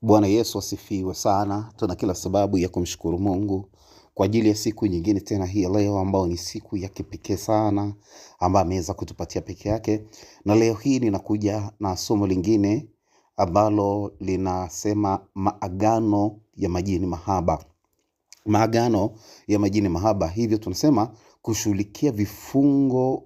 Bwana Yesu asifiwe sana. Tuna kila sababu ya kumshukuru Mungu kwa ajili ya siku nyingine tena hii ya leo, ambao ni siku ya kipekee sana ambayo ameweza kutupatia peke yake. Na leo hii ninakuja na somo lingine ambalo linasema maagano ya majini mahaba. Maagano ya majini mahaba. Hivyo tunasema kushughulikia vifungo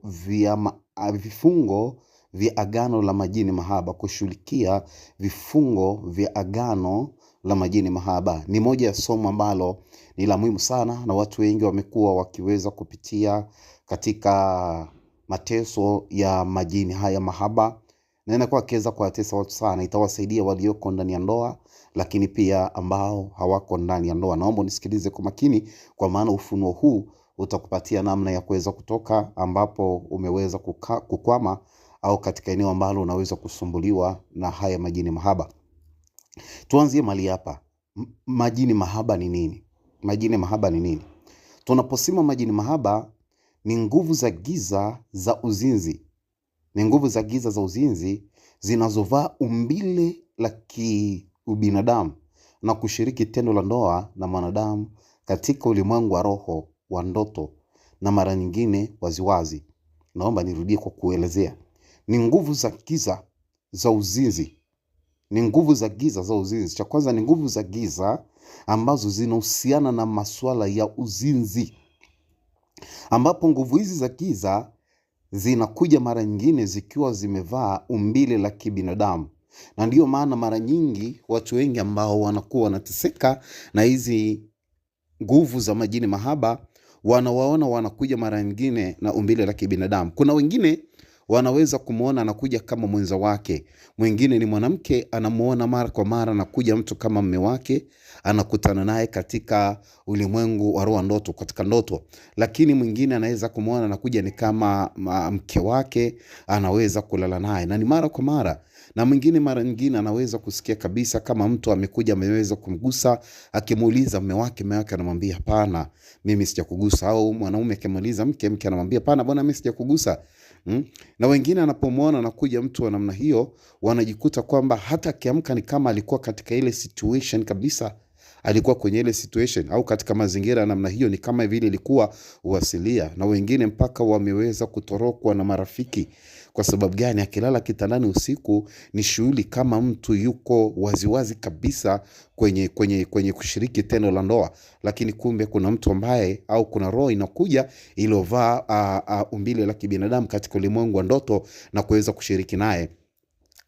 vya agano la majini mahaba. Kushughulikia vifungo vya agano la majini mahaba ni moja ya somo ambalo ni la muhimu sana, na watu wengi wamekuwa wakiweza kupitia katika mateso ya majini haya mahaba, na inakuwa kiweza kuwatesa watu sana. Itawasaidia walioko ndani ya ndoa, lakini pia ambao hawako ndani ya ndoa. Naomba nisikilize kwa makini, kwa maana ufunuo huu utakupatia namna ya kuweza kutoka ambapo umeweza kukwama, au katika eneo ambalo unaweza kusumbuliwa na haya majini mahaba. Tuanzie mali hapa. Majini mahaba ni nini? Majini mahaba ni nini? Tunaposema majini mahaba, ni nguvu za giza za uzinzi. Ni nguvu za giza za uzinzi zinazovaa umbile la kiubinadamu na kushiriki tendo la ndoa na mwanadamu katika ulimwengu wa roho, wa ndoto, na mara nyingine waziwazi. Naomba nirudie kwa kuelezea. Ni nguvu za giza za uzinzi. Ni nguvu za giza za uzinzi. Cha kwanza ni nguvu za giza ambazo zinahusiana na masuala ya uzinzi, ambapo nguvu hizi za giza zinakuja mara nyingine zikiwa zimevaa umbile la kibinadamu. Na ndiyo maana mara nyingi watu wengi ambao wanakuwa wanateseka na hizi nguvu za majini mahaba, wanawaona wanakuja mara nyingine na umbile la kibinadamu. Kuna wengine wanaweza kumuona anakuja kama mwenza wake. Mwingine ni mwanamke, anamuona mara kwa mara anakuja mtu kama mume wake, anakutana naye katika ulimwengu wa roho, ndoto, katika ndoto. Lakini mwingine anaweza kumuona anakuja ni kama mke wake, anaweza kulala naye na ni mara kwa mara. Na mwingine mara nyingine anaweza kusikia kabisa kama mtu amekuja ameweza kumgusa, akimuuliza mume wake anamwambia hapana, mimi sijakugusa. Au mwanaume akimuuliza mke anamwambia hapana bwana, mimi sijakugusa. Na wengine anapomuona anakuja mtu wa namna hiyo, wanajikuta kwamba hata akiamka ni kama alikuwa katika ile situation kabisa, alikuwa kwenye ile situation au katika mazingira namna hiyo, ni kama vile ilikuwa uasilia. Na wengine mpaka wameweza kutorokwa na marafiki. Kwa sababu gani? Akilala kitandani usiku ni shughuli kama mtu yuko waziwazi kabisa kwenye kushiriki tendo la ndoa, lakini kumbe kuna mtu ambaye, au kuna roho inakuja ilovaa umbile la kibinadamu katika ulimwengu wa ndoto na kuweza kushiriki naye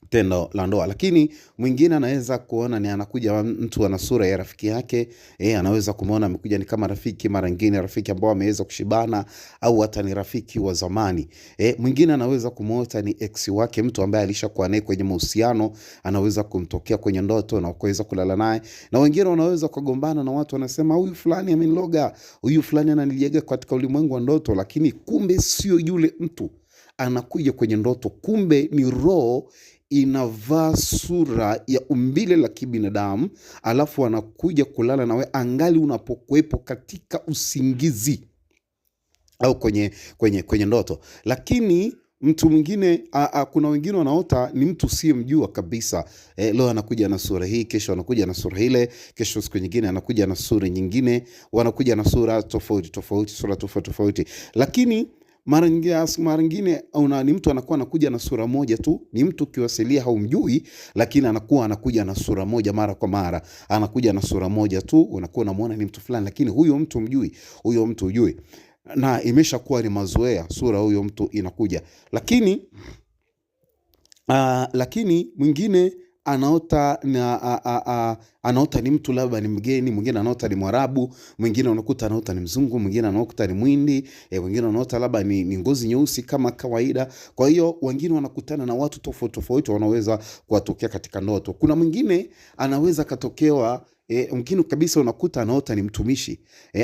tendo la ndoa. Lakini mwingine anaweza kuona ni anakuja mtu ana sura ya rafiki yake, anaweza kumuona amekuja ni kama rafiki, mara nyingine rafiki ambao ameweza kushibana, au hata ni rafiki wa zamani. Mwingine anaweza kumuota ni ex wake, mtu ambaye alishakuwa naye kwenye mahusiano, anaweza kumtokea kwenye ndoto na kuweza kulala naye. Na wengine wanaweza kugombana na watu, wanasema huyu fulani ameniloga, huyu fulani ananilega katika ulimwengu wa ndoto, lakini kumbe sio yule mtu anakuja kwenye ndoto. Kumbe ni roho inavaa sura ya umbile la kibinadamu, alafu anakuja kulala nawe angali unapokuepo katika usingizi au kwenye ndoto. Lakini mtu mwingine, kuna wengine wanaota ni mtu siyemjua kabisa. Leo anakuja na sura hii, kesho anakuja na sura ile, kesho siku nyingine anakuja na sura nyingine, wanakuja na sura tofauti. Lakini mara nyingine ni mtu anakuwa anakuja na sura moja tu. Ni mtu kiwasilia haumjui, lakini anakuja na sura moja mara kwa mara. Anakuja na sura moja tu, unakuwa unamuona ni mtu fulani, lakini huyo mtu mjui, huyo mtu hujui. Na imeshakuwa ni mazoea, sura huyo mtu inakuja. Lakini mwingine anaota ni mtu labda ni mgeni, mwingine anaota ni Mwarabu, mwingine unakuta anaota ni mzungu, mwingine anaota ni Mwindi, mwingine anaota labda ni ngozi nyeusi kama kawaida. Kwa hiyo wengine wanakutana na watu tofauti wanaweza kuwatokea katika ndoto. Kuna mwingine anaweza katokewa mwingine kabisa unakuta anaota ni mtumishi,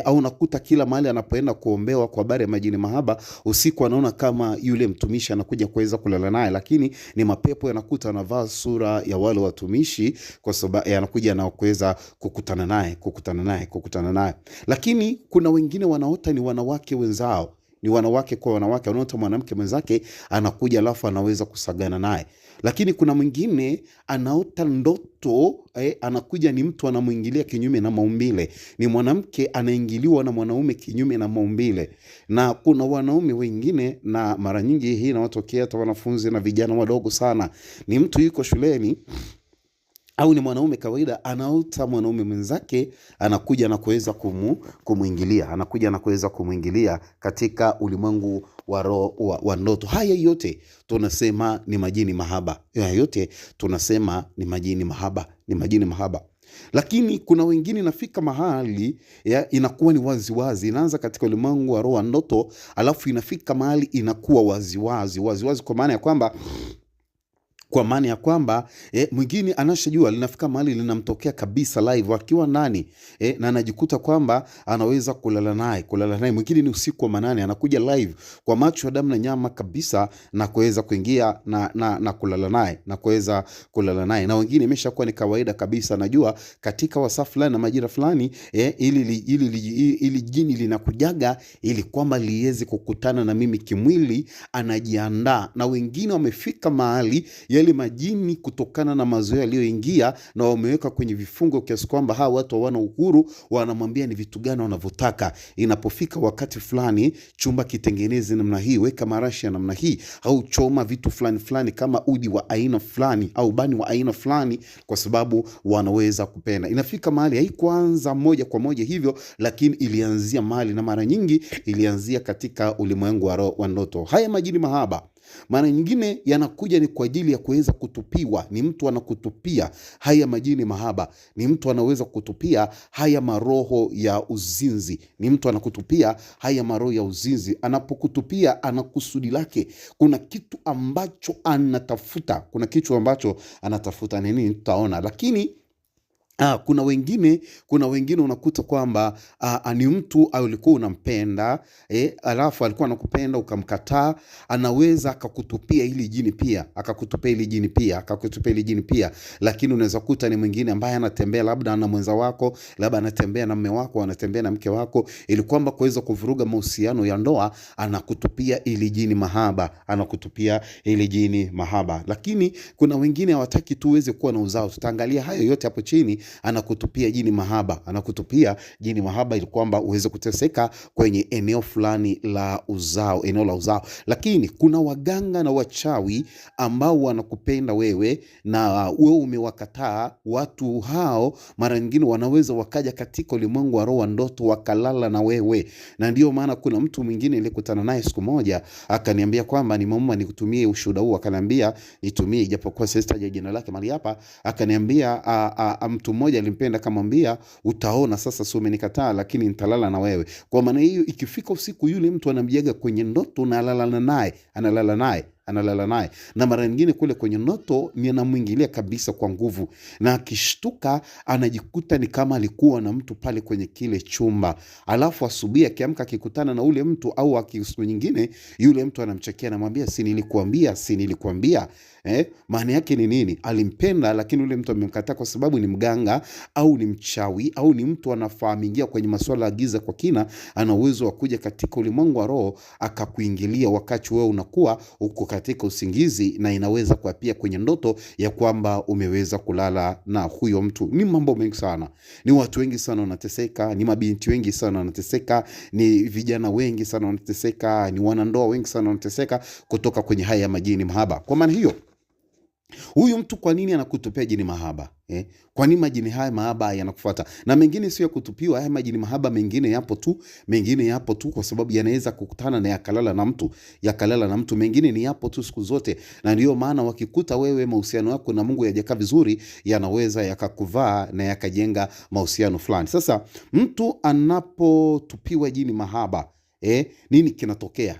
au unakuta kila mahali anapoenda kuombewa kwa habari ya majini mahaba, usiku anaona kama yule mtumishi anakuja kuweza kulala naye, lakini ni mapepo yanakuta anavaa sura ya wale watumishi, kwa sababu anakuja na kuweza kukutana naye. Lakini kuna wengine wanaota ni wanawake wenzao, ni wanawake kwa wanawake, anaota mwanamke mwenzake anakuja alafu anaweza kusagana naye. Lakini kuna mwingine anaota ndoto anakuja ni mtu anamuingilia kinyume na maumbile, ni mwanamke anaingiliwa na mwanaume kinyume na maumbile. Na kuna wanaume wengine, na mara nyingi hii inawatokea hata wanafunzi na vijana wadogo sana, ni mtu yuko shuleni au ni mwanaume kawaida anaota mwanaume mwenzake anakuja na kuweza kumuingilia, anakuja na kuweza kumuingilia katika ulimwengu wa ndoto. Haya yote tunasema ni majini mahaba. Haya yote tunasema ni majini mahaba, ni majini mahaba. Lakini kuna wengine inafika mahali inakuwa ni waziwazi, inaanza katika ulimwengu wa roho wa ndoto, alafu inafika mahali inakuwa waziwazi kwa maana ya kwamba mwingine anashajua, linafika mahali linamtokea kabisa live akiwa ndani na anajikuta kwamba anaweza kulala naye. Mwingine ni usiku wa manane anakuja live kwa macho ya damu na nyama kabisa na kuweza kuingia na kulala naye. Na wengine imeshakuwa ni kawaida kabisa, najua katika wasaa fulani na majira fulani ili jini linakujaga ili kwamba liweze kukutana na mimi kimwili, anajiandaa. Na wengine wamefika mahali yale majini kutokana na mazoea yaliyoingia na wameweka kwenye vifungo kiasi kwamba hawa watu hawana uhuru, wanamwambia ni vitu gani wanavyotaka. Inapofika wakati fulani, chumba kitengeneze namna hii, weka marashi ya namna hii, au choma vitu fulani kama udi wa aina fulani au bani wa aina fulani, kwa sababu wanaweza kupenda. Inafika mahali haikuanza moja kwa moja hivyo, lakini ilianzia mahali, na mara nyingi ilianzia katika ulimwengu wa ndoto. Haya majini mahaba mara nyingine yanakuja ni kwa ajili ya kuweza kutupiwa. Ni mtu anakutupia haya majini mahaba, ni mtu anaweza kutupia haya maroho ya uzinzi, ni mtu anakutupia haya maroho ya uzinzi. Anapokutupia ana kusudi lake, kuna kitu ambacho anatafuta, nini tutaona. Lakini kuna wengine unakuta kwamba ni mtu alikuwa unampenda, alafu alikuwa anakupenda ukamkataa, anaweza akakutupia hili jini pia, lakini unaweza kuta ni mwingine ambaye anatembea labda na mwenza wako, labda anatembea na mume wako, anatembea na mke wako, ili kwamba kuweza kuvuruga mahusiano ya ndoa, anakutupia hili jini mahaba. Lakini kuna wengine hawataki tu uweze kuwa na uzao. Tutaangalia hayo yote hapo chini. Anakutupia jini mahaba ili kwamba uweze kuteseka kwenye eneo fulani la uzao, Lakini kuna waganga na wachawi ambao wanakupenda wewe na wewe umewakataa. Watu hao mara nyingine wanaweza wakaja katika ulimwengu wa roho wa ndoto wakalala na wewe. Na ndio maana kuna mtu mwingine nilikutana naye siku moja, akaniambia kwamba nimeomba nikutumie ushuhuda huu. Akaniambia nitumie, ijapokuwa sitaja jina lake mali hapa. Akaniambia mtu mmoja alimpenda, akamwambia utaona sasa, sio umenikataa, lakini nitalala na wewe. Kwa maana hiyo ikifika usiku, yule mtu anamjega kwenye ndoto na analala naye, na mara nyingine kule kwenye ndoto ni anamuingilia kabisa kwa nguvu, na akishtuka anajikuta ni kama alikuwa na mtu pale kwenye kile chumba. Alafu asubuhi akiamka akikutana na ule mtu, au siku nyingine yule mtu anamchekea, anamwambia si nilikuambia. Maana yake ni nini? Alimpenda, lakini ule mtu amemkataa kwa sababu ni mganga au ni mchawi au ni mtu anafahamingia kwenye masuala ya giza kwa kina. Ana uwezo wa kuja katika ulimwengu wa roho akakuingilia wakati wewe unakuwa uko katika usingizi, na inaweza kwa pia kwenye ndoto ya kwamba umeweza kulala na huyo mtu. Ni mambo mengi sana, ni watu wengi sana wanateseka, ni mabinti wengi sana wanateseka, ni vijana wengi sana wanateseka, ni wanandoa wengi sana wanateseka kutoka kwenye haya majini mahaba. Kwa maana hiyo, huyu mtu kwa nini anakutupia jini mahaba? Kwa nini majini haya mahaba yanakufuata? Na mengine sio ya kutupiwa, haya majini mahaba mengine yapo tu kwa sababu yanaweza kukutana na yakalala na mtu. Mengine ni yapo tu siku zote, na ndio maana wakikuta wewe mahusiano yako na Mungu yajakaa vizuri, yanaweza yakakuvaa na yakajenga mahusiano fulani. Sasa mtu anapotupiwa jini mahaba, nini kinatokea?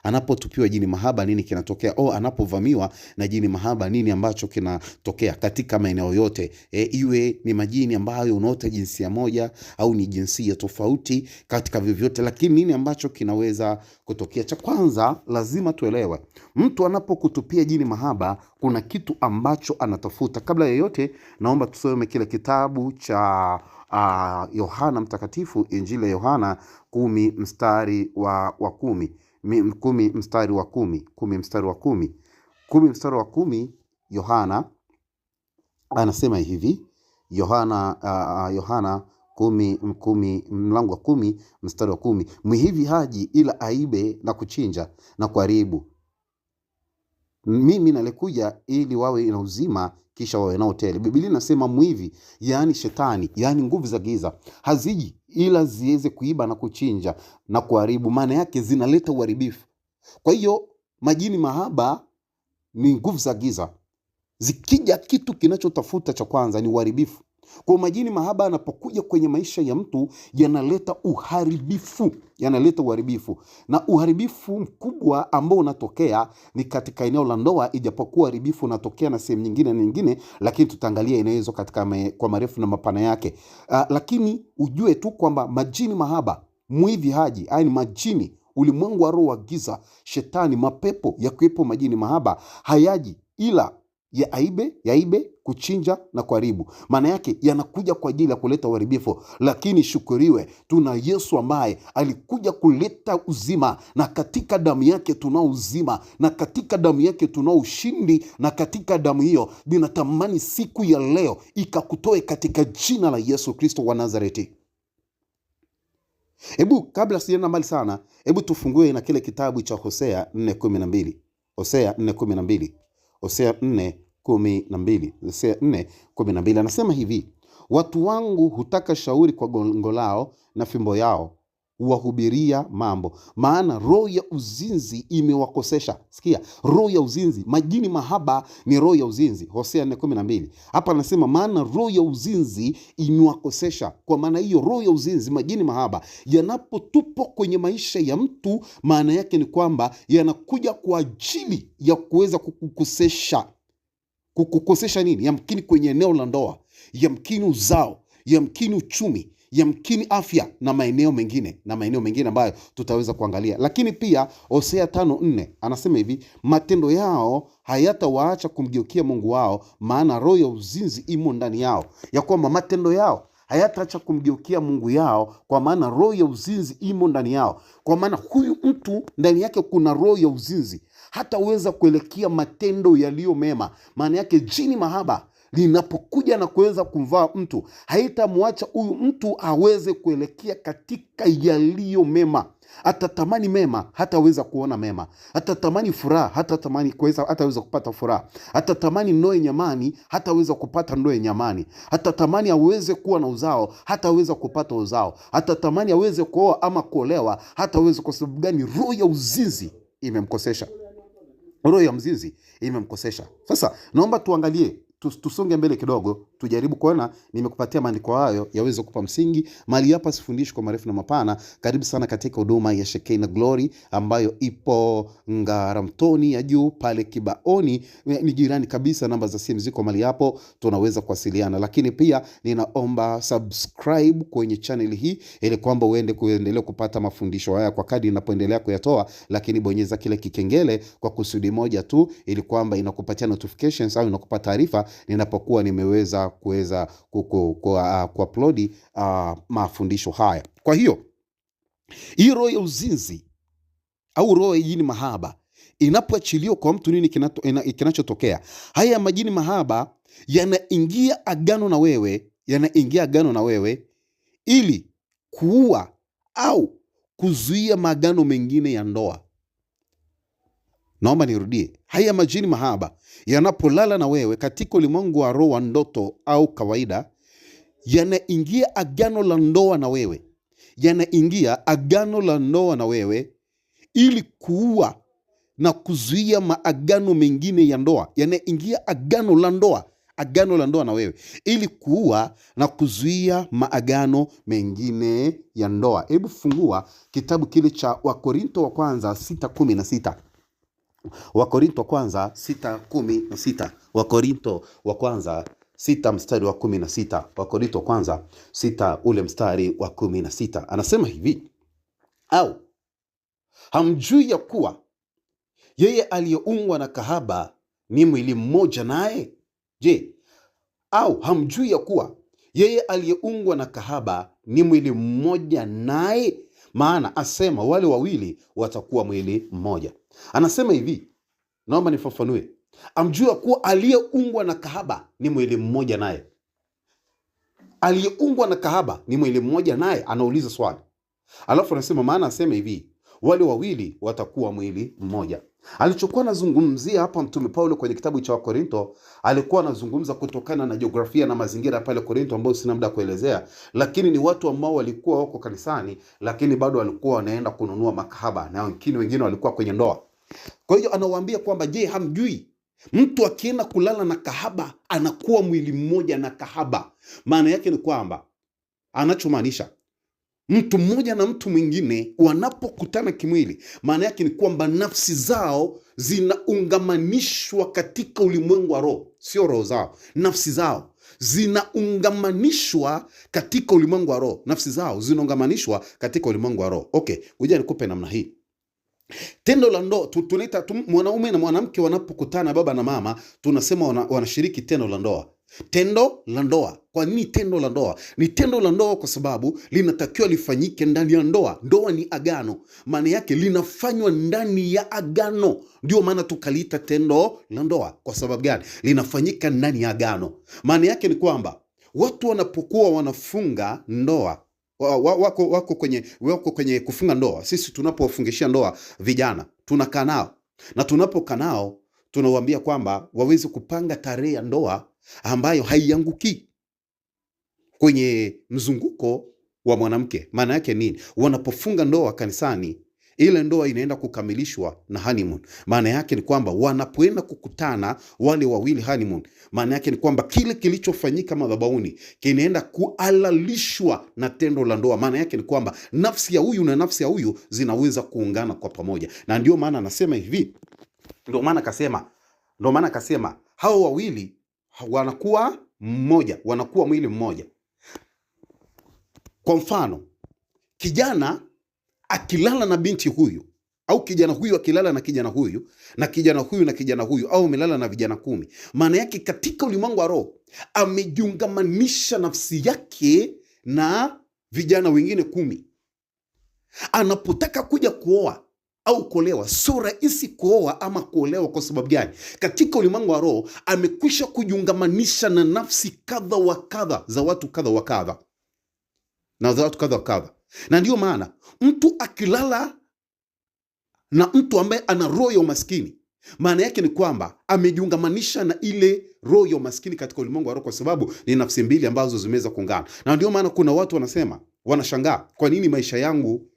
Anapotupiwa jini mahaba, nini kinatokea? Anapovamiwa na jini mahaba, nini ambacho kinatokea katika maeneo yote? Iwe ni majini ambayo unaota jinsia moja au ni jinsia tofauti, katika vyovyote, lakini nini ambacho kinaweza kutokea? Cha kwanza lazima tuelewe, mtu anapokutupia jini mahaba, kuna kitu ambacho anatafuta. Kabla ya yote, naomba tusome kile kitabu cha Yohana Mtakatifu, Injili ya Yohana 10 mstari wa 10. 10 mstari wa 10. 10 mstari wa 10. 10 mstari wa 10. Yohana anasema hivi. Yohana 10 mlango wa 10 mstari wa 10. Mwivi haji ila aibe na kuchinja na kuharibu. Mimi nalikuja ili wawe na uzima kisha wawe nao tele. Biblia inasema mwivi, yani shetani, yani nguvu za giza, haziji ila ziweze kuiba na kuchinja na kuharibu. Maana yake zinaleta uharibifu. Kwa hiyo majini mahaba ni nguvu za giza. Zikija, kitu kinachotafuta cha kwanza ni uharibifu. Kwa majini mahaba yanapokuja kwenye maisha ya mtu, yanaleta uharibifu. Na uharibifu mkubwa ambao unatokea ni katika eneo la ndoa, ijapokuwa uharibifu unatokea na sehemu nyingine, lakini tutaangalia eneo kwa marefu na mapana yake. Lakini ujue tu kwamba majini mahaba, mwivi haji, yani majini, ulimwengu wa roho wa giza, shetani, mapepo ya kuwepo majini mahaba, hayaji ila yaibe, kuchinja na kuharibu. Maana yake yanakuja kwa ajili ya kuleta uharibifu. Lakini shukuriwe, tuna Yesu ambaye alikuja kuleta uzima, na katika damu yake tunao uzima, na katika damu yake tunao ushindi, na katika damu hiyo ninatamani siku ya leo ikakutoe katika jina la Yesu Kristo wa Nazareti. Hebu kabla sijaenda mbali sana, hebu tufungue na kile kitabu cha Hosea 4:12. Hosea 4:12. Hosea 4:12 anasema hivi: watu wangu hutaka shauri kwa gongo lao, na fimbo yao huwahubiria mambo, maana roho ya uzinzi imewakosesha. Sikia, roho ya uzinzi. Majini mahaba ni roho ya uzinzi. Hosea 4:12 hapa anasema maana roho ya uzinzi imewakosesha. Kwa maana hiyo roho ya uzinzi, majini mahaba yanapotupwa kwenye maisha ya mtu, maana yake ni kwamba yanakuja kwa ajili ya kuweza kukukosesha nini? Yamkini kwenye eneo la ndoa, yamkini uzao, yamkini uchumi, yamkini afya na maeneo mengine ambayo tutaweza kuangalia. Lakini pia Hosea 5:4 anasema hivi: matendo yao hayatawaacha kumgeukia Mungu wao, maana roho ya uzinzi imo ndani yao. Ya kwamba matendo yao hayataacha kumgeukia Mungu yao, kwa maana roho ya uzinzi imo ndani yao. Kwa maana huyu mtu ndani yake kuna roho ya uzinzi, hataweza kuelekea matendo yaliyo mema. Maana yake jini mahaba linapokuja na kuweza kumvaa mtu, haitamwacha huyu mtu aweze kuelekea katika yaliyo mema. Atatamani mema, hataweza kuona mema. Atatamani furaha, hataweza kupata furaha. Atatamani ndoa nyamani, hataweza kupata ndoa nyamani. Atatamani aweze kuwa na uzao, hataweza kupata uzao. Atatamani aweze kuoa ama kuolewa, hataweza. Kwa sababu gani? Roho ya uzinzi imemkosesha. Sasa naomba tuangalie, tusonge mbele kidogo, tujaribu kuona. Nimekupatia maandiko hayo yaweze kupa msingi. Mali hapa sifundishi kwa marefu na mapana. Karibu sana katika huduma ya Shekinah Glory ambayo ipo Ngaramtoni ya juu pale Kibaoni, ni jirani kabisa. Namba za simu ziko mali hapo, tunaweza kuwasiliana. Lakini pia ninaomba subscribe kwenye channel hii ili kwamba kuendelea kupata mafundisho haya kwa kadri ninapoendelea kuyatoa. Lakini bonyeza kile kikengele kwa kusudi moja tu, ili kwamba inakupatia notifications au inakupa taarifa ninapokuwa nimeweza kuupload mafundisho haya. Kwa hiyo hii roho ya uzinzi au roho ya jini mahaba inapoachiliwa kwa mtu, nini kinachotokea? Haya majini mahaba yanaingia agano na wewe ili kuua au kuzuia maagano mengine ya ndoa. Naomba nirudie. Haya majini mahaba yanapolala na wewe katika ulimwengu wa roho wa ndoto au kawaida, yanaingia agano la ndoa na wewe, ili kuua na kuzuia maagano mengine ya ndoa. Yanaingia agano la ndoa na wewe ili kuua na kuzuia maagano mengine ya ndoa. Hebu fungua kitabu kile cha Wakorintho wa kwanza 6:16. Wakorintho wa kwanza 6:16. Wakorintho wa kwanza 6 mstari wa 16. Wakorintho wa kwanza 6 ule mstari wa 16 anasema hivi: au hamjui ya kuwa yeye aliyeungwa na kahaba ni mwili mmoja naye? Je, au hamjui ya kuwa yeye aliyeungwa na kahaba ni mwili mmoja naye? Maana asema wale wawili watakuwa mwili mmoja. Anasema hivi, naomba nifafanue. Amjui ya kuwa aliyeungwa na kahaba ni mwili mmoja naye? Aliyeungwa na kahaba ni mwili mmoja naye? Anauliza swali. Alafu anasema, maana asema hivi, wale wawili watakuwa mwili mmoja. Alichokuwa anazungumzia hapa Mtume Paulo kwenye kitabu cha Wakorinto, alikuwa anazungumza kutokana na jiografia na mazingira pale Korinto ambayo sina muda kuelezea, lakini ni watu ambao walikuwa wako kanisani lakini bado walikuwa wanaenda kununua makahaba, na wengine walikuwa kwenye ndoa. Kwa hiyo anawaambia kwamba, je, hamjui mtu akienda kulala na kahaba anakuwa mwili mmoja na kahaba? Maana yake ni kwamba, anachomaanisha, mtu mmoja na mtu mwingine wanapokutana kimwili, maana yake ni kwamba nafsi zao zinaungamanishwa katika ulimwengu wa roho. Sio roho zao, nafsi zao zinaungamanishwa katika ulimwengu wa roho. Nafsi zao zinaungamanishwa katika ulimwengu wa roho. Okay, ngoja nikupe namna hii. Tendo la ndoa tunaita mwanaume na mwanamke wanapokutana, baba na mama, tunasema wanashiriki tendo la ndoa. Tendo la ndoa. Kwa nini tendo la ndoa? Ni tendo la ndoa kwa sababu linatakiwa lifanyike ndani ya ndoa. Ndoa ni agano, maana yake linafanywa ndani ya agano. Ndio maana tukaliita tendo la ndoa. Kwa sababu gani? Linafanyika ndani ya agano. Maana yake ni kwamba watu wanapokuwa wanafunga ndoa, wako kwenye kufunga ndoa. Sisi tunapowafungishia ndoa vijana, tunakaa nao, na tunapokaa nao tunawaambia kwamba waweze kupanga tarehe ya ndoa ambayo haianguki kwenye mzunguko wa mwanamke. Maana yake nini? Wanapofunga ndoa kanisani, ile ndoa inaenda kukamilishwa na honeymoon. Maana yake ni kwamba wanapoenda kukutana wale wawili honeymoon, maana yake ni kwamba kile kilichofanyika madhabahuni kinaenda kualalishwa na tendo la ndoa. Maana yake ni kwamba nafsi ya huyu na nafsi ya huyu zinaweza kuungana kwa pamoja. Na ndio maana anasema hivi, ndio maana akasema hao wawili wanakuwa mmoja, wanakuwa mwili mmoja. Kwa mfano, kijana akilala na binti huyu, au kijana huyu akilala na kijana huyu, na kijana huyu na kijana huyu, au amelala na vijana 10, maana yake katika ulimwengu wa roho amejiungamanisha nafsi yake na vijana wengine 10. Anapotaka kuja kuoa au kuolewa, sio rahisi kuoa ama kuolewa. Kwa sababu gani? Katika ulimwengu wa roho amekwisha kujiungamanisha na nafsi kadha wa kadha za watu kadha wa kadha, na za watu kadha wa kadha. Na ndio maana mtu akilala na mtu ambaye ana roho ya umaskini, maana yake ni kwamba amejiungamanisha na ile roho ya umaskini katika ulimwengu wa roho, kwa sababu ni nafsi mbili ambazo zimeweza kuungana. Na ndio maana kuna watu wanashangaa, kwa nini maisha yangu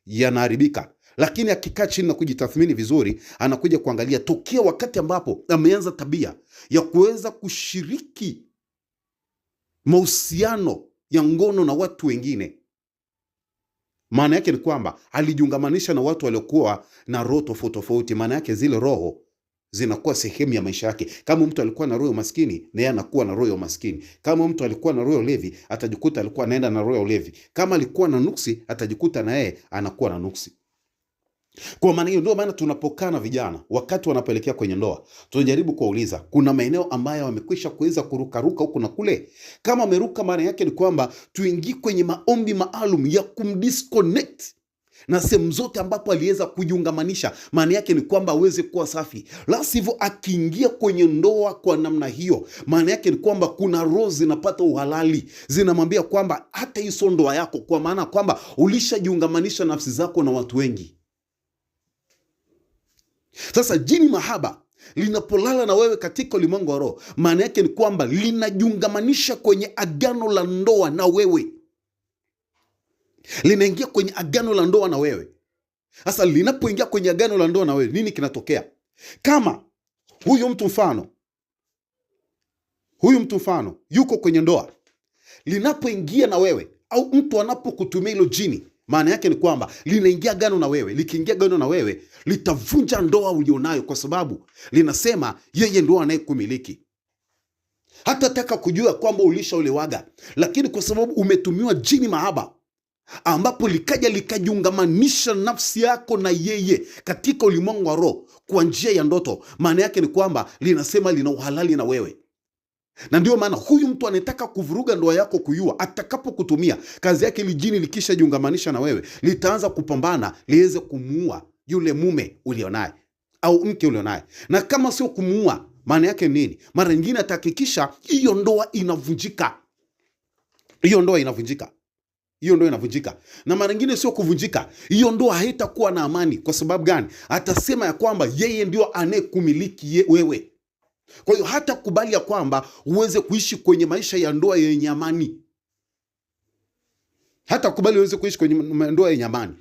yanaharibika? Lakini akikaa chini na kujitathmini vizuri, anakuja kuangalia tokea wakati ambapo ameanza tabia ya kuweza kushiriki mahusiano ya ngono na watu wengine. Maana yake ni kwamba alijiungamanisha na watu waliokuwa na roho tofauti tofauti. Maana yake zile roho zinakuwa sehemu ya maisha yake. Kama mtu alikuwa na roho ya umaskini, na yeye anakuwa na roho ya umaskini. Kama mtu alikuwa na roho ya ulevi, atajikuta alikuwa anaenda na roho ya ulevi. Kama alikuwa na nuksi, atajikuta na yeye anakuwa na nuksi. Kwa maana hiyo, ndio maana tunapokaa na vijana wakati wanapoelekea kwenye ndoa, tunajaribu kuwauliza, kuna maeneo ambayo wamekwisha kuweza kurukaruka huku na kule. Kama wameruka, maana yake ni kwamba tuingie kwenye maombi maalum ya kumdisconnect na sehemu zote ambapo aliweza kujiungamanisha. Maana yake ni kwamba aweze kuwa safi. La sivyo, akiingia kwenye ndoa kwa namna hiyo, maana yake ni kwamba kuna roho zinapata uhalali, zinamwambia kwamba hata hiyo ndoa yako, kwa maana kwamba ulishajiungamanisha nafsi zako na watu wengi. Sasa jini mahaba linapolala na wewe katika ulimwengu wa roho, maana yake ni kwamba linajiungamanisha kwenye agano la ndoa na wewe. Linaingia kwenye agano la ndoa na wewe. Sasa linapoingia kwenye agano la ndoa na wewe, nini kinatokea? Kama huyu mtu mfano yuko kwenye ndoa, linapoingia na wewe, au mtu anapokutumia hilo jini, maana yake ni kwamba linaingia agano na wewe. Likiingia agano na wewe, litavunja ndoa ulionayo, kwa sababu linasema yeye ndio anayekumiliki. Hata taka kujua kwamba ulishaolewaga, lakini kwa sababu umetumiwa jini mahaba, ambapo likaja likajiungamanisha nafsi yako na yeye katika ulimwengu wa roho kwa njia ya ndoto, maana yake ni kwamba linasema lina uhalali na wewe. Na ndio maana huyu mtu anataka kuvuruga ndoa yako, kuyua, atakapokutumia kazi yake, ili jini likisha jiungamanisha na wewe litaanza kupambana liweze kumuua yule mume ulionaye au mke ulionaye. Na kama sio kumuua, maana yake nini? Mara nyingine atahakikisha hiyo ndoa inavunjika. Hiyo ndoa inavunjika. Na mara nyingine sio kuvunjika, hiyo ndoa haitakuwa na amani. Kwa sababu gani? Atasema ya kwamba yeye ndio anayekumiliki wewe. Kwa hiyo hata kubali ya kwamba uweze kuishi kwenye maisha ya ndoa yenye amani. Hata kubali uweze kuishi kwenye ndoa yenye amani.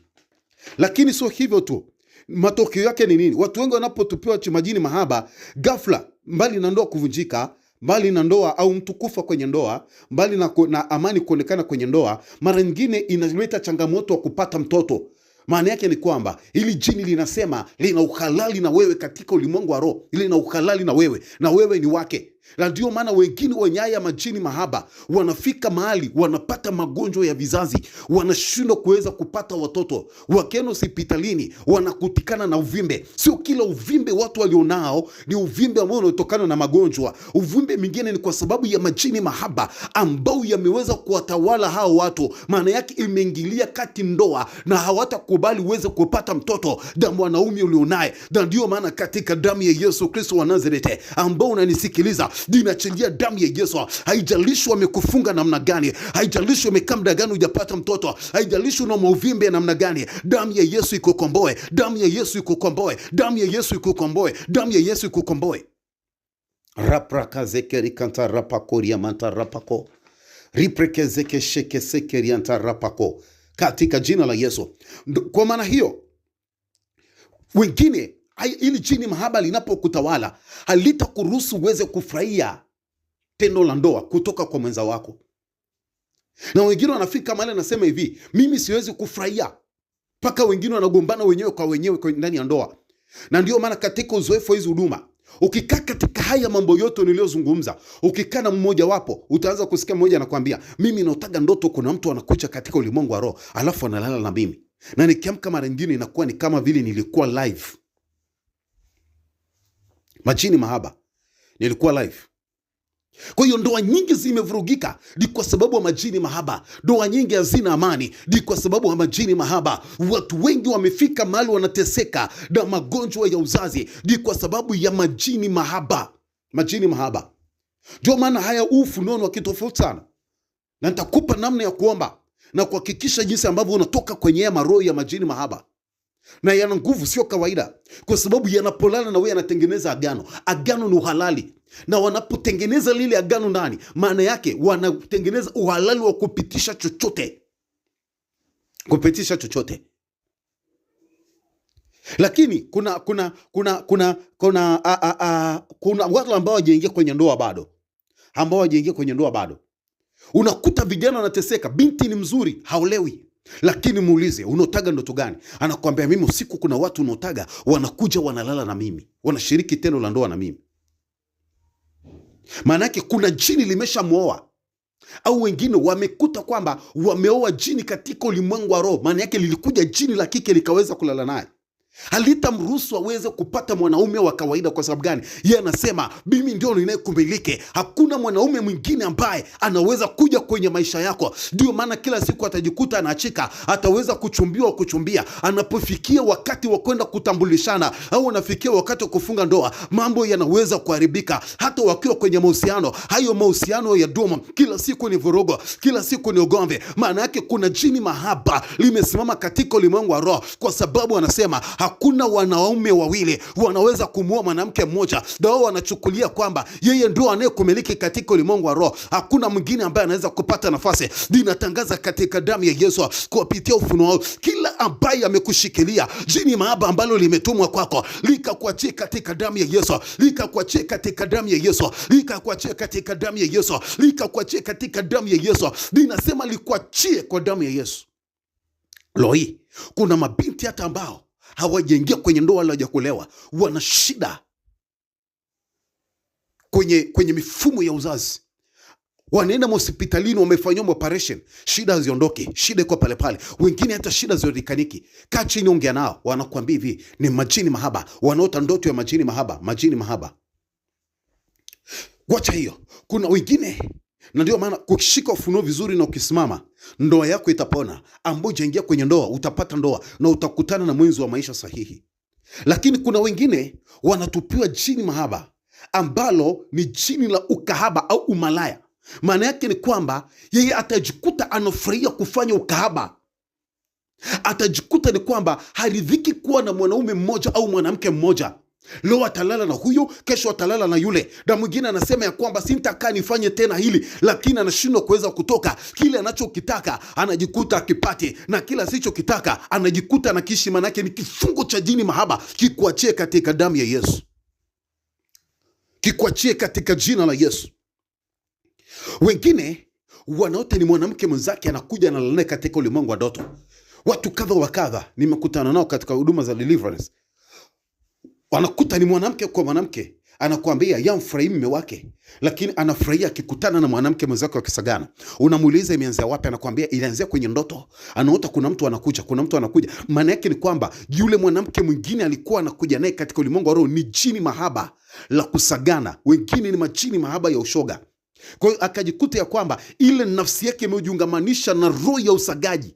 Lakini sio hivyo tu. Matokeo yake ni nini? Watu wengi wanapotupiwa majini mahaba, ghafla, mbali na ndoa kuvunjika, mbali na ndoa au mtu kufa kwenye ndoa, mbali na amani kuonekana kwenye ndoa, mara nyingine inaleta changamoto wa kupata mtoto. Maana yake ni kwamba hili jini linasema lina uhalali na wewe katika ulimwengu wa roho, lina uhalali na wewe ni wake. Na ndio maana wengine wenye haya majini mahaba wanafika mahali wanapata magonjwa ya vizazi, wanashindwa kuweza kupata watoto. Wakienda hospitalini wanakutikana na uvimbe. Sio kila uvimbe watu walionao ni uvimbe ambao unatokana na magonjwa. Uvimbe mwingine ni kwa sababu ya majini mahaba ambao yameweza kuwatawala hao watu. Maana yake imeingilia kati ndoa na hawatakubali uweze kupata mtoto na mwanaume ulionaye. Na ndio maana katika damu ya Yesu Kristo wa Nazareti ambao unanisikiliza, ninaachilia damu ya Yesu. Haijalishi wamekufunga namna gani, haijalishi umekaa muda gani hujapata mtoto, haijalishi una mauvimbe namna gani, damu ya Yesu ikukomboe, damu ya Yesu ikukomboe, damu ya Yesu ikukomboe, damu ya Yesu ikukomboe. Raprakazekeri kanta rapakoria manta rapako, riprekezeke sheke sekeri anta rapako, katika jina la Yesu. Kwa maana hiyo, wengine ili jini mahaba linapokutawala halitakuruhusu uweze kufurahia tendo la ndoa kutoka kwa mwenza wako. Na wengine wanafika mahali nasema hivi, mimi siwezi kufurahia, mpaka wengine wanagombana wenyewe kwa wenyewe ndani ya ndoa. Na ndio maana katika uzoefu wa hizi huduma, ukikaa katika haya mambo yote niliyozungumza, ukikaa na mmoja wapo, utaanza kusikia mmoja anakuambia, mimi naotaga ndoto kuna mtu anakuja katika ulimwengu wa roho, alafu analala na mimi. Na nikiamka mara nyingine inakuwa ni kama vile nilikuwa live. Majini mahaba, nilikuwa live. Kwa hiyo ndoa nyingi zimevurugika ni kwa sababu ya majini mahaba. Ndoa nyingi hazina amani ni kwa sababu ya majini mahaba. Watu wengi wamefika mahali wanateseka na magonjwa ya uzazi ni kwa sababu ya majini mahaba. Majini mahaba. Ndio maana haya ufunuo wa kitofauti sana. Na nitakupa namna ya kuomba na kuhakikisha jinsi ambavyo unatoka kwenye ya maroho ya majini mahaba. Na yana nguvu sio kawaida, kwa sababu yanapolala na wewe yanatengeneza agano. Agano ni uhalali. Na wanapotengeneza lile agano ndani, maana yake wanatengeneza uhalali wa kupitisha chochote. Kupitisha chochote. Lakini kuna watu ambao hawajaingia kwenye ndoa bado. Unakuta vijana wanateseka, binti ni mzuri, haolewi. Lakini muulize, unaotaga ndoto gani? Anakuambia, mimi usiku kuna watu unaotaga wanakuja wanalala na mimi, wanashiriki tendo la ndoa na mimi. Maana yake kuna jini limeshamuoa. Au wengine wamekuta kwamba wameoa jini katika ulimwengu wa roho. Maana yake lilikuja jini la kike likaweza kulala naye. Halitamruhusu aweze kupata mwanaume wa kawaida. Kwa sababu gani? Yeye anasema, mimi ndio ninayekumiliki. Hakuna mwanaume mwingine ambaye anaweza kuja kwenye maisha yako. Ndio maana kila siku atajikuta anaachika, ataweza kuchumbia. Anapofikia wakati wa kwenda kutambulishana au anafikia wakati wa kufunga ndoa, mambo yanaweza kuharibika. Hata wakiwa kwenye mahusiano, hayo mahusiano ya dumu, kila siku ni vurugo, kila siku ni ugomvi. Maana yake kuna jini mahaba limesimama katika ulimwengu wa roho, kwa sababu anasema hakuna wanaume wawili wanaweza kumuoa mwanamke mmoja. Ndio wanachukulia kwamba yeye ndio anayekumiliki katika ulimwengu wa roho. Hakuna mwingine ambaye anaweza kupata nafasi. Ninatangaza katika damu ya Yesu kupitia ufunuo, kila ambaye amekushikilia jini mahaba ambalo limetumwa kwako, likakuachie katika damu ya Yesu, likakuachie katika damu ya Yesu, likakuachie katika damu ya Yesu, likakuachie katika damu ya Yesu. Ninasema likuachie kwa damu ya Yesu. Loi, kuna mabinti hata ambao hawajaingia kwenye ndoa wala hawajakuolewa, wana shida kwenye mifumo ya uzazi. Wanaenda hospitalini, wamefanywa operation, shida haziondoki, shida iko pale pale. Wengine hata shida ziondekaniki. Kaa chini, ongea nao, wanakuambia hivi ni majini mahaba, wanaota ndoto ya majini mahaba, majini mahaba. Wacha hiyo. Kuna wengine, na ndio maana ukishika ufunuo vizuri na ukisimama, ndoa yako itapona. Ambao hujaingia kwenye ndoa, utapata ndoa na utakutana na mwenzi wa maisha sahihi. Lakini kuna wengine wanatupiwa jini mahaba, ambalo ni jini la ukahaba au umalaya. Maana yake ni kwamba yeye atajikuta anafurahia kufanya ukahaba. Atajikuta ni kwamba haridhiki kuwa na mwanaume mmoja au mwanamke mmoja. Leo atalala na huyo, kesho atalala na yule, na mwingine anasema ya kwamba sitakaa nifanye tena hili, lakini anashindwa kuweza kutoka. Kile anachokitaka anajikuta akipati, na kila asichokitaka anajikuta anakishi. Manake ni kifungo cha jini mahaba. Kikuachie katika damu ya Yesu, kikuachie katika jina la Yesu. Wengine wanaota ni mwanamke mwenzake anakuja na lalane katika ulimwengu wa ndoto. Watu kadha wa kadha nimekutana nao katika huduma za deliverance. Wanakuta ni mwanamke kwa mwanamke, anakuambia yamfurahia mume wake, lakini anafurahia akikutana na mwanamke mwenzake wakisagana. Unamuuliza imeanzia wapi? Anakuambia ilianzia kwenye ndoto. Anaota kuna mtu anakuja, kuna mtu anakuja. Maana yake ni kwamba yule mwanamke mwingine alikuwa anakuja naye katika ulimwengu wa roho ni jini mahaba la kusagana. Wengine ni majini mahaba ya ushoga. Kwa hiyo akajikuta ya kwamba ile nafsi yake imejiungamanisha na roho ya usagaji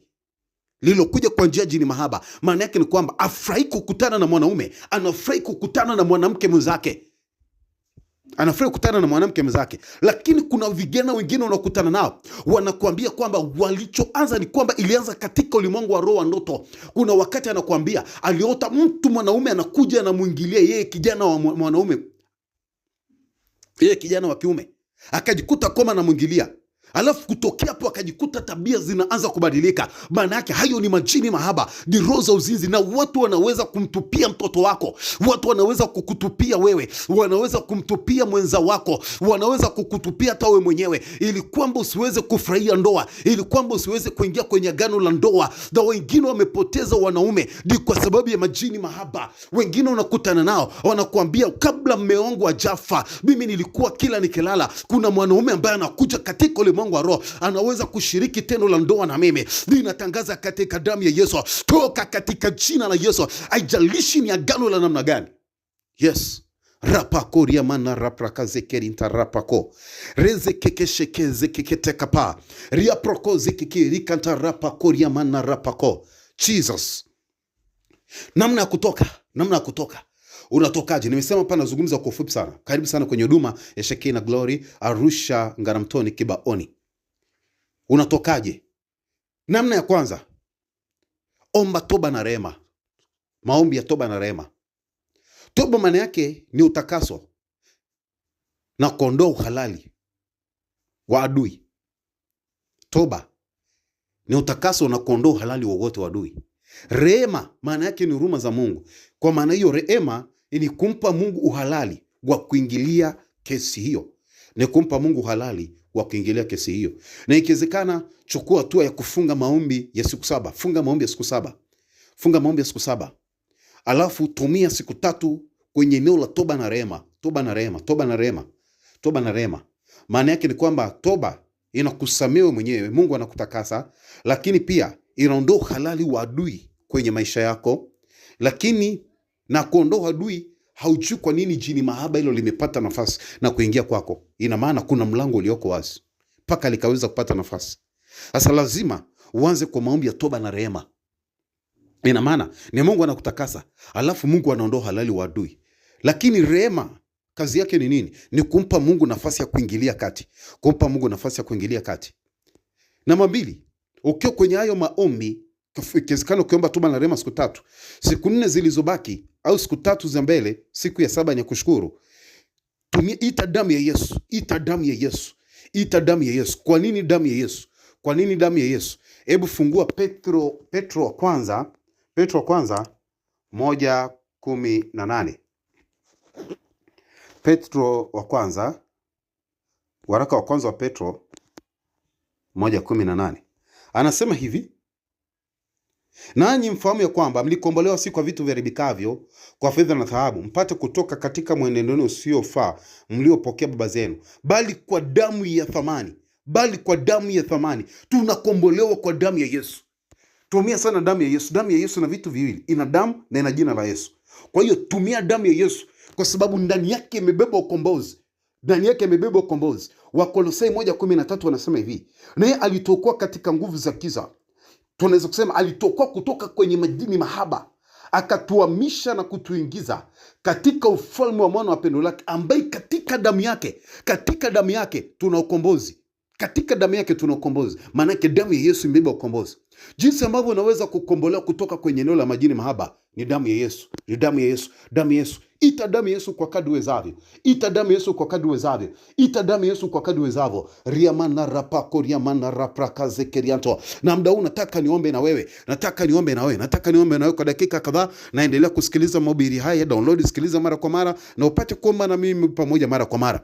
lilokuja kwa njia jini mahaba. Maana yake ni kwamba afurahi kukutana na mwanaume, anafurahi kukutana na mwanamke mwenzake, anafurahi kukutana na mwanamke mwenzake. Lakini kuna vijana wengine wanakutana nao, wanakuambia kwamba walichoanza ni kwamba ilianza katika ulimwengu wa roho wa ndoto. Kuna wakati anakuambia aliota mtu mwanaume anakuja anamuingilia yeye kijana wa mwanaume, yeye kijana wa kiume, akajikuta kama anamuingilia. Alafu kutokea hapo akajikuta tabia zinaanza kubadilika. Maana yake hayo ni majini mahaba, ni roho za uzinzi. Na watu wanaweza kumtupia mtoto wako, watu wanaweza kukutupia wewe, wanaweza kumtupia mwenza wako, wanaweza kukutupia hata wewe mwenyewe, ili kwamba usiweze kufurahia ndoa, ili kwamba usiweze kuingia kwenye agano la ndoa. Na wengine wamepoteza wanaume ni kwa sababu ya majini mahaba. Wengine unakutana nao wanakuambia, kabla mume wangu hajafa mimi nilikuwa kila nikilala kuna mwanaume ambaye anakuja katika ule Mungu wa roho, anaweza kushiriki tendo la ndoa na mimi. Ninatangaza katika damu ya Yesu, toka katika jina la Yesu. Haijalishi ni agano la namna gani. Yes. Rapako riamana rapraka zekerinta rapako reze kekesheke zekeketekapa riaproko zekekirikanta rapako riamana rapako. Jesus. Namna ya kutoka. Unatokaje? Nimesema hapa nazungumza kwa ufupi sana. Karibu sana kwenye huduma ya Shekinah Glory Arusha Ngaramtoni Kibaoni. Unatokaje? Namna ya kwanza, omba toba na rehema. Maombi ya toba na rehema. Toba maana yake ni utakaso na kuondoa uhalali wa adui. Toba ni utakaso na kuondoa uhalali wowote wa adui. Rehema maana yake ni huruma za Mungu. Kwa maana hiyo rehema ni kumpa Mungu uhalali wa kuingilia kesi hiyo. Ni kumpa Mungu uhalali wa kuingilia kesi hiyo. Na ikiwezekana chukua hatua ya kufunga maombi ya siku 7. Funga maombi ya siku 7. Funga maombi ya siku 7. Alafu tumia siku 3 kwenye eneo la toba na rehema. Toba na rehema, toba na rehema. Toba na rehema. Maana yake ni kwamba toba inakusamehe mwenyewe, Mungu anakutakasa, lakini pia inaondoa uhalali wa adui kwenye maisha yako. Lakini na kuondoa adui, haujui kwa nini jini mahaba hilo limepata nafasi na kuingia kwako. Ina maana kuna mlango ulioko wazi mpaka likaweza kupata nafasi. Sasa lazima uanze kwa maombi ya toba na rehema. Ina maana ni Mungu anakutakasa, alafu Mungu anaondoa halali wa adui. Lakini rehema kazi yake ni nini? Ni kumpa Mungu nafasi ya kuingilia kati. Kumpa Mungu nafasi ya kuingilia kati. Namba 2, ukiwa kwenye hayo maombi, ikiwezekana ukiomba toba na rehema siku 3, siku 4 zilizobaki au siku 3 za mbele, siku ya 7 ni kushukuru. Ita damu ya Yesu, ita damu ya Yesu, ita damu ya Yesu. Kwa nini damu ya Yesu? Kwa nini damu ya Yesu? Hebu fungua Petro wa kwanza 1:18. Petro wa kwanza, waraka wa kwanza wa Petro 1:18. Anasema hivi: Nanyi mfahamu ya kwamba mlikombolewa si kwa vitu viharibikavyo, kwa fedha na dhahabu, mpate kutoka katika mwenendo usiofaa mliopokea baba zenu, bali kwa damu ya thamani. Bali kwa damu ya thamani. Tunakombolewa kwa damu ya Yesu. Tumia sana damu ya Yesu. Damu ya Yesu na vitu viwili, ina damu na ina jina la Yesu. Kwa hiyo tumia damu ya Yesu, kwa sababu ndani yake imebeba ukombozi. Ndani yake imebeba ukombozi. Wakolosai 1:13 wanasema hivi, naye alituokoa katika nguvu za giza. Tunaweza kusema alituokoa kutoka kwenye majini mahaba, akatuhamisha na kutuingiza katika ufalme wa mwana wa pendo lake, ambaye katika damu yake tuna ukombozi. Katika damu yake tuna ukombozi. Maana yake damu ya Yesu imebeba ukombozi. Jinsi ambavyo unaweza kukombolewa kutoka kwenye eneo la majini mahaba ni damu ya Yesu. Ni damu ya Yesu. Damu ya Yesu. Ita damu ya Yesu kwa kadri uwezavyo. Ita damu ya Yesu kwa kadri uwezavyo. Ita damu ya Yesu kwa kadri uwezavyo. Riamana rapako riamana raprakaze kerianto. Na muda huu nataka niombe na wewe. Nataka niombe na wewe kwa dakika kadhaa. Naendelea kusikiliza mahubiri haya. Download, sikiliza mara kwa mara na upate kuomba na mimi pamoja mara kwa mara.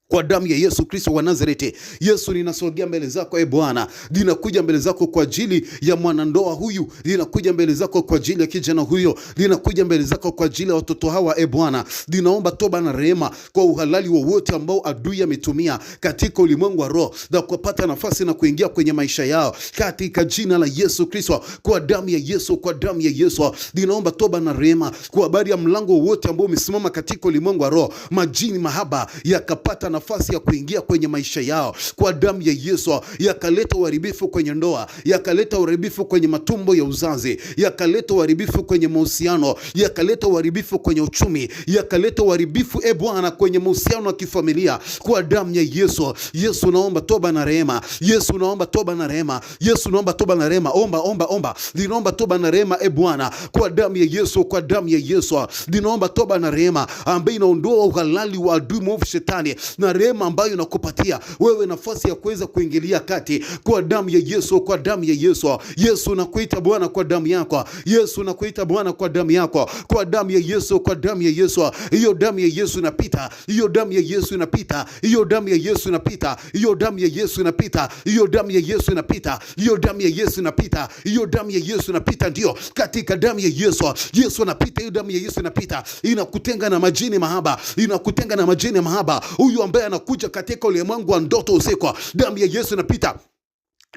Kwa damu ya Yesu Kristo wa Nazareti. Yesu, ninasogea mbele zako Bwana. Ninakuja mbele zako kwa ajili ya mwanandoa huyu. Ninakuja mbele zako kwa ajili ya kijana huyo. Ninakuja mbele zako kwa ajili ya watoto hawa Bwana. Ninaomba toba na rehema kwa uhalali wowote ambao adui ametumia katika ulimwengu wa roho na kupata nafasi na kuingia kwenye maisha yao, katika jina la Yesu Kristo. Kwa damu ya Yesu, kwa damu ya Yesu, ninaomba toba na rehema kwa habari ya mlango wowote ambao umesimama katika ulimwengu wa roho, majini mahaba yakapata nafasi ya kuingia kwenye maisha yao. Kwa damu ya Yesu, yakaleta uharibifu kwenye ndoa, yakaleta uharibifu kwenye matumbo ya uzazi, yakaleta uharibifu kwenye mahusiano, yakaleta uharibifu kwenye uchumi, yakaleta uharibifu Bwana kwenye mahusiano ya kifamilia. Kwa damu ya Yesu. Yesu, naomba toba na rehema. Yesu, naomba toba na rehema. Yesu, naomba toba na rehema. Omba. Ninaomba toba na rehema Bwana, kwa damu ya Yesu, kwa damu ya Yesu. Ninaomba toba na rehema ambayo inaondoa uhalali wa adui mwovu shetani, na rehema ambayo inakupatia wewe nafasi ya kuweza kuingilia kati, kwa damu ya Yesu, kwa damu ya Yesu. Yesu, nakuita Bwana kwa damu yako. Yesu, nakuita Bwana kwa damu yako. Kwa damu ya Yesu, kwa damu ya Yesu. Hiyo damu ya Yesu inapita. Hiyo damu ya Yesu inapita. Hiyo damu ya Yesu inapita. Hiyo damu ya Yesu inapita. Hiyo damu ya Yesu inapita. Hiyo damu ya Yesu inapita. Hiyo damu ya Yesu inapita. Ndio, katika damu ya Yesu. Yesu anapita. Hiyo damu ya Yesu inapita. Inakutenga na majini mahaba. Inakutenga na majini mahaba. Huyu ambaye anakuja katika ulimwengu wa ndoto usiku, damu ya Yesu inapita.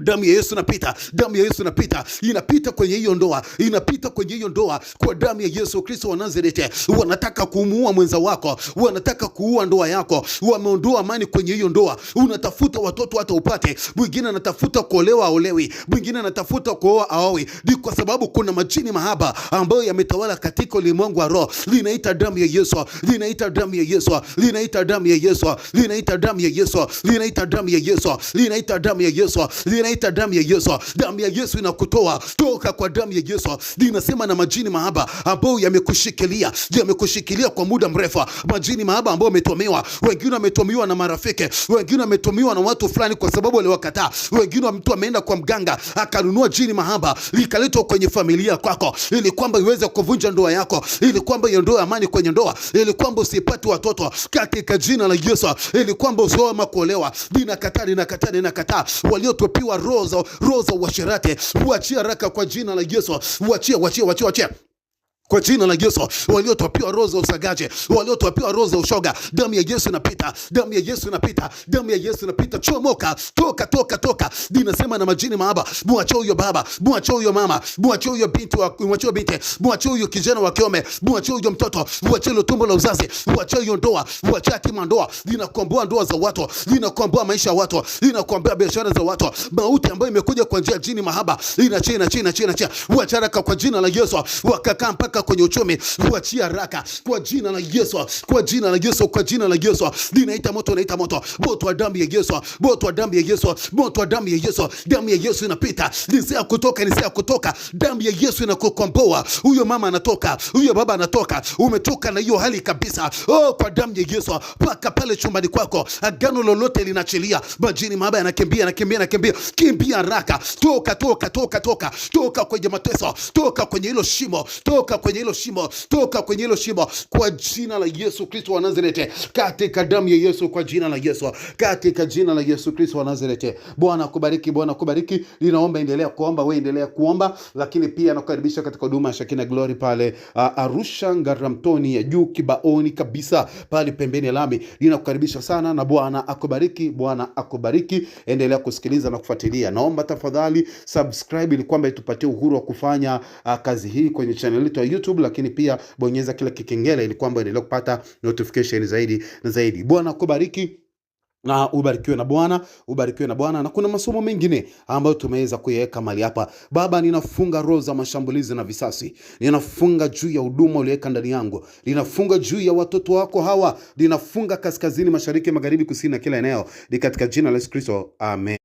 Damu ya Yesu inapita. Damu ya Yesu inapita. Inapita kwenye hiyo ndoa. Inapita kwenye hiyo ndoa kwa damu ya Yesu Kristo wa Nazareti. Wanataka kumuua mwenza wako, wanataka kuua ndoa yako, wameondoa amani kwenye hiyo ndoa. Unatafuta watoto hata upate, mwingine anatafuta kuolewa aolewi, mwingine anatafuta kuoa aowi. Ni kwa sababu kuna majini mahaba ambayo yametawala katika ulimwengu wa roho. Linaita damu ya Yesu. Linaita damu ya Yesu. Linaita damu ya Yesu. Linaita damu ya Yesu. Linaita damu ya Yesu. Linaita damu ya Yesu. Inaita damu ya Yesu. Damu ya Yesu inakutoa toka kwa damu ya Yesu. Ninasema na majini mahaba ambao yamekushikilia kwa muda mrefu, majini mahaba ambao umetomewa. Wengine wametomiwa na marafiki, wengine wametomiwa na watu fulani kwa sababu waliwakataa. Wengine mtu ameenda kwa mganga akanunua jini mahaba likaletwa kwenye familia kwako, ili kwamba iweze kuvunja ndoa yako, ili kwamba iondoe amani kwenye ndoa, ili kwamba usipate watoto katika jina la Yesu, ili kwamba usioe makuolewa. Ninakataa waliotopiwa roho za uasherati, uachia haraka kwa jina la Yesu. Uachia kwa jina la Yesu. Waliotopiwa roho za usagaji, waliotopiwa roho za ushoga, damu ya Yesu inapita. Damu ya Yesu inapita. Damu ya Yesu inapita. Chomoka, toka. Ninasema na majini mahaba, muachie huyo baba, muachie huyo mama, muachie huyo binti, muachie huyo kijana wa kiume, muachie huyo mtoto, muachie hilo tumbo la uzazi, muachie hiyo ndoa, muachie hatima ndoa. Ninakomboa ndoa za watu, ninakomboa maisha ya watu, ninakomboa biashara za watu. Mauti ambayo imekuja kwa njia ya jini mahaba inachina. Uacharaka kwa jina la Yesu. Wakakaa mpaka kwenye uchumi, uachia haraka kwa jina la Yesu. Kwa jina la Yesu. Kwa jina la Yesu. Ninaita moto wa damu ya Yesu. Moto wa damu ya Yesu. Moto wa damu ya Yesu. Damu ya Yesu inapita. Nisea kutoka. Damu ya Yesu inakukomboa. Huyo mama anatoka, huyo baba anatoka. Umetoka na hiyo hali kabisa. Kwa damu ya Yesu. Paka pale chumbani kwako, agano lolote linachilia, majini mahaba yanakimbia. Kimbia haraka. Toka kwenye mateso. Toka kwenye hilo shimo. Toka kwenye hilo shimo, toka kwenye hilo shimo kwa jina la Yesu Kristo wa Nazareti, katika damu ya Yesu, kwa jina la Yesu, katika jina la Yesu Kristo wa Nazareti. Bwana akubariki, Bwana akubariki. Ninaomba endelea kuomba, wewe endelea kuomba, lakini pia nakukaribisha katika huduma ya Shekina Glory pale Arusha Ngaramtoni ya juu kibaoni kabisa pale pembeni ya lami. Ninakukaribisha sana na Bwana akubariki, Bwana akubariki. Endelea kusikiliza na kufuatilia. Naomba tafadhali subscribe ili kwamba itupatie uhuru wa kufanya kazi hii kwenye channel yetu ya YouTube, lakini pia bonyeza kile kikengele ili kwamba endelee kupata notification zaidi na zaidi. Bwana akubariki na ubarikiwe na Bwana, ubarikiwe na Bwana. Na kuna masomo mengine ambayo tumeweza kuyaweka mahali hapa. Baba, ninafunga roho za mashambulizi na visasi. Ninafunga juu ya huduma uliweka ndani yangu. Ninafunga juu ya watoto wako hawa. Ninafunga kaskazini, mashariki, magharibi, kusini na kila eneo. Ni katika jina la Yesu Kristo. Amen.